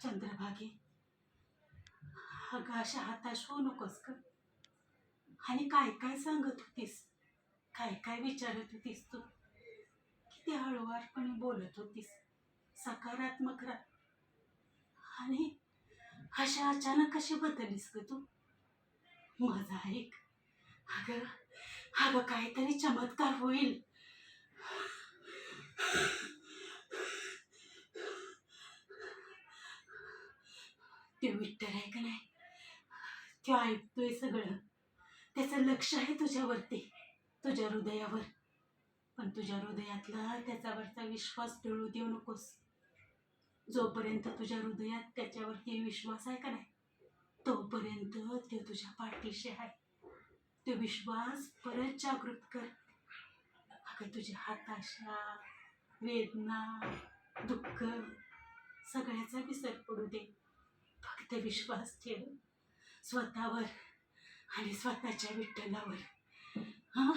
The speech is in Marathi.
चंद्रभागे, अगं अशा हताश होऊ नकोस ग. आणि काय काय सांगत होतीस, काय काय विचारत होतीस तू, किती हळूवारपणे बोलत होतीस, सकारात्मक राह. आणि अशा अचानक कशी बदललीस ग तू. माझा ऐक. अगं अगं काहीतरी चमत्कार होईल. ते विठ्ठल आहे का नाही, तो ऐकतोय सगळं. त्याचं लक्ष आहे तुझ्यावरती, तुझ्या हृदयावर. पण तुझ्या हृदयातला त्याच्यावरचा विश्वास टळू देऊ नकोस. जोपर्यंत तुझ्या हृदयात त्याच्यावरती विश्वास आहे का नाही, तोपर्यंत ते तुझ्या पाठीशी आहे. तो विश्वास परत जागृत कर. अगं तुझी हताशा, वेदना, दुःख सगळ्याचा विसर पडू दे. फक्त विश्वास ठेव स्वतःवर आणि स्वतःच्या विठ्ठलावर. हा